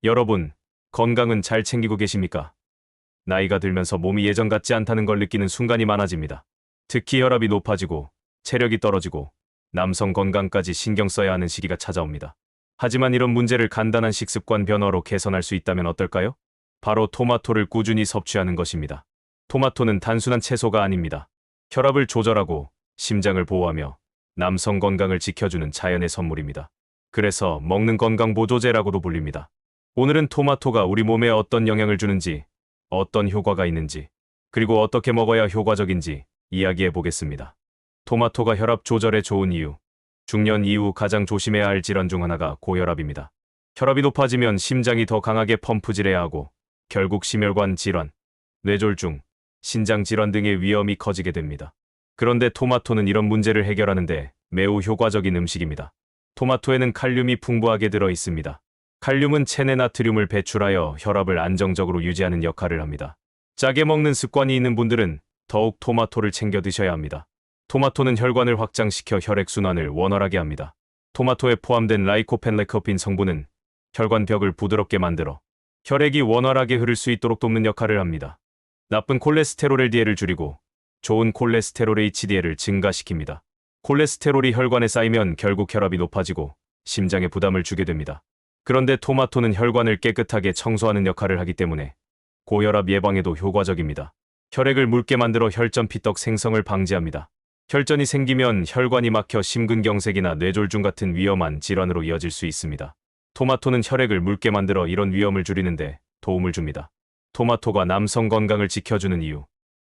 여러분, 건강은 잘 챙기고 계십니까? 나이가 들면서 몸이 예전 같지 않다는 걸 느끼는 순간이 많아집니다. 특히 혈압이 높아지고 체력이 떨어지고 남성 건강까지 신경 써야 하는 시기가 찾아옵니다. 하지만 이런 문제를 간단한 식습관 변화로 개선할 수 있다면 어떨까요? 바로 토마토를 꾸준히 섭취하는 것입니다. 토마토는 단순한 채소가 아닙니다. 혈압을 조절하고 심장을 보호하며 남성 건강을 지켜주는 자연의 선물입니다. 그래서 먹는 건강 보조제라고도 불립니다. 오늘은 토마토가 우리 몸에 어떤 영향을 주는지, 어떤 효과가 있는지, 그리고 어떻게 먹어야 효과적인지 이야기해 보겠습니다. 토마토가 혈압 조절에 좋은 이유. 중년 이후 가장 조심해야 할 질환 중 하나가 고혈압입니다. 혈압이 높아지면 심장이 더 강하게 펌프질해야 하고 결국 심혈관 질환, 뇌졸중, 신장 질환 등의 위험이 커지게 됩니다. 그런데 토마토는 이런 문제를 해결하는데 매우 효과적인 음식입니다. 토마토에는 칼륨이 풍부하게 들어 있습니다. 칼륨은 체내 나트륨을 배출하여 혈압을 안정적으로 유지하는 역할을 합니다. 짜게 먹는 습관이 있는 분들은 더욱 토마토를 챙겨 드셔야 합니다. 토마토는 혈관을 확장시켜 혈액순환을 원활하게 합니다. 토마토에 포함된 라이코펜 성분은 혈관벽을 부드럽게 만들어 혈액이 원활하게 흐를 수 있도록 돕는 역할을 합니다. 나쁜 콜레스테롤 LDL을 줄이고 좋은 콜레스테롤 HDL을 증가시킵니다. 콜레스테롤이 혈관에 쌓이면 결국 혈압이 높아지고 심장에 부담을 주게 됩니다. 그런데 토마토는 혈관을 깨끗하게 청소하는 역할을 하기 때문에 고혈압 예방에도 효과적입니다. 혈액을 묽게 만들어 혈전 피떡 생성을 방지합니다. 혈전이 생기면 혈관이 막혀 심근경색이나 뇌졸중 같은 위험한 질환으로 이어질 수 있습니다. 토마토는 혈액을 묽게 만들어 이런 위험을 줄이는데 도움을 줍니다. 토마토가 남성 건강을 지켜주는 이유.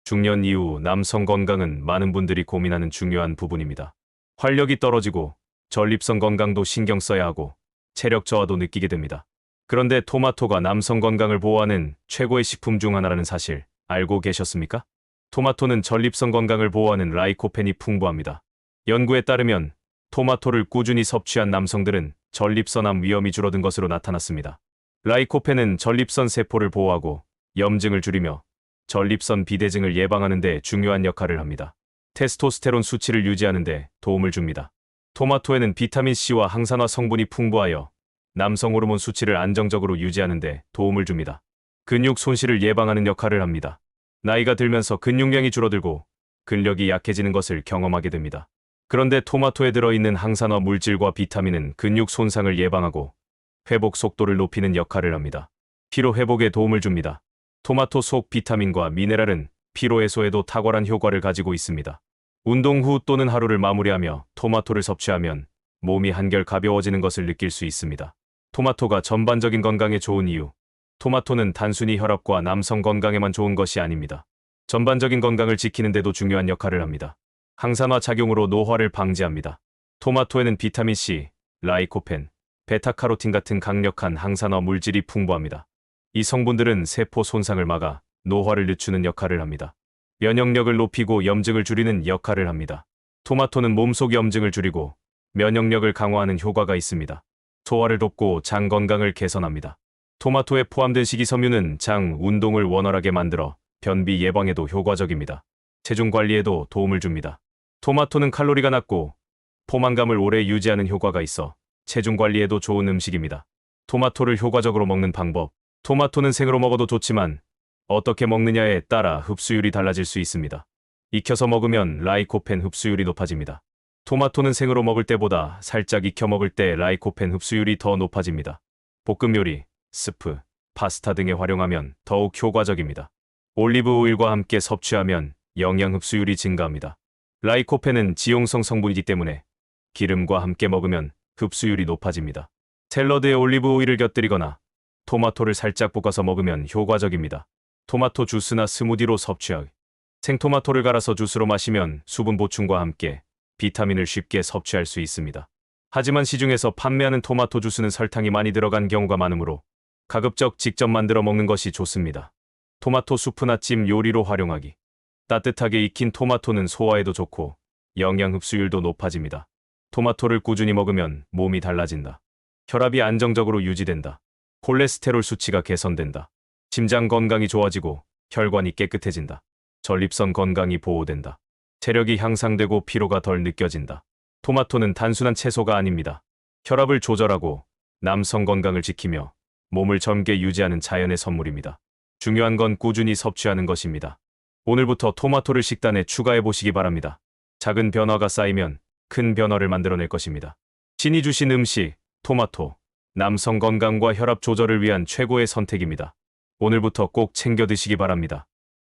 중년 이후 남성 건강은 많은 분들이 고민하는 중요한 부분입니다. 활력이 떨어지고 전립선 건강도 신경 써야 하고 체력 저하도 느끼게 됩니다. 그런데 토마토가 남성 건강을 보호하는 최고의 식품 중 하나라는 사실 알고 계셨습니까? 토마토는 전립선 건강을 보호하는 라이코펜이 풍부합니다. 연구에 따르면 토마토를 꾸준히 섭취한 남성들은 전립선암 위험이 줄어든 것으로 나타났습니다. 라이코펜은 전립선 세포를 보호하고 염증을 줄이며 전립선 비대증을 예방하는 데 중요한 역할을 합니다. 테스토스테론 수치를 유지하는 데 도움을 줍니다. 토마토에는 비타민C와 항산화 성분이 풍부하여 남성 호르몬 수치를 안정적으로 유지하는 데 도움을 줍니다. 근육 손실을 예방하는 역할을 합니다. 나이가 들면서 근육량이 줄어들고 근력이 약해지는 것을 경험하게 됩니다. 그런데 토마토에 들어있는 항산화 물질과 비타민은 근육 손상을 예방하고 회복 속도를 높이는 역할을 합니다. 피로 회복에 도움을 줍니다. 토마토 속 비타민과 미네랄은 피로 해소에도 탁월한 효과를 가지고 있습니다. 운동 후 또는 하루를 마무리하며 토마토를 섭취하면 몸이 한결 가벼워지는 것을 느낄 수 있습니다. 토마토가 전반적인 건강에 좋은 이유. 토마토는 단순히 혈압과 남성 건강에만 좋은 것이 아닙니다. 전반적인 건강을 지키는 데도 중요한 역할을 합니다. 항산화 작용으로 노화를 방지합니다. 토마토에는 비타민C, 라이코펜, 베타카로틴 같은 강력한 항산화 물질이 풍부합니다. 이 성분들은 세포 손상을 막아 노화를 늦추는 역할을 합니다. 면역력을 높이고 염증을 줄이는 역할을 합니다. 토마토는 몸속 염증을 줄이고 면역력을 강화하는 효과가 있습니다. 소화를 돕고 장 건강을 개선합니다. 토마토에 포함된 식이섬유는 장 운동을 원활하게 만들어 변비 예방에도 효과적입니다. 체중 관리에도 도움을 줍니다. 토마토는 칼로리가 낮고 포만감을 오래 유지하는 효과가 있어 체중 관리에도 좋은 음식입니다. 토마토를 효과적으로 먹는 방법. 토마토는 생으로 먹어도 좋지만 어떻게 먹느냐에 따라 흡수율이 달라질 수 있습니다. 익혀서 먹으면 라이코펜 흡수율이 높아집니다. 토마토는 생으로 먹을 때보다 살짝 익혀 먹을 때 라이코펜 흡수율이 더 높아집니다. 볶음 요리, 스프, 파스타 등에 활용하면 더욱 효과적입니다. 올리브 오일과 함께 섭취하면 영양 흡수율이 증가합니다. 라이코펜은 지용성 성분이기 때문에 기름과 함께 먹으면 흡수율이 높아집니다. 샐러드에 올리브 오일을 곁들이거나 토마토를 살짝 볶아서 먹으면 효과적입니다. 토마토 주스나 스무디로 섭취하기. 생토마토를 갈아서 주스로 마시면 수분 보충과 함께 비타민을 쉽게 섭취할 수 있습니다. 하지만 시중에서 판매하는 토마토 주스는 설탕이 많이 들어간 경우가 많으므로 가급적 직접 만들어 먹는 것이 좋습니다. 토마토 수프나 찜 요리로 활용하기. 따뜻하게 익힌 토마토는 소화에도 좋고 영양 흡수율도 높아집니다. 토마토를 꾸준히 먹으면 몸이 달라진다. 혈압이 안정적으로 유지된다. 콜레스테롤 수치가 개선된다. 심장 건강이 좋아지고 혈관이 깨끗해진다. 전립선 건강이 보호된다. 체력이 향상되고 피로가 덜 느껴진다. 토마토는 단순한 채소가 아닙니다. 혈압을 조절하고 남성 건강을 지키며 몸을 젊게 유지하는 자연의 선물입니다. 중요한 건 꾸준히 섭취하는 것입니다. 오늘부터 토마토를 식단에 추가해 보시기 바랍니다. 작은 변화가 쌓이면 큰 변화를 만들어낼 것입니다. 신이 주신 음식, 토마토. 남성 건강과 혈압 조절을 위한 최고의 선택입니다. 오늘부터 꼭 챙겨 드시기 바랍니다.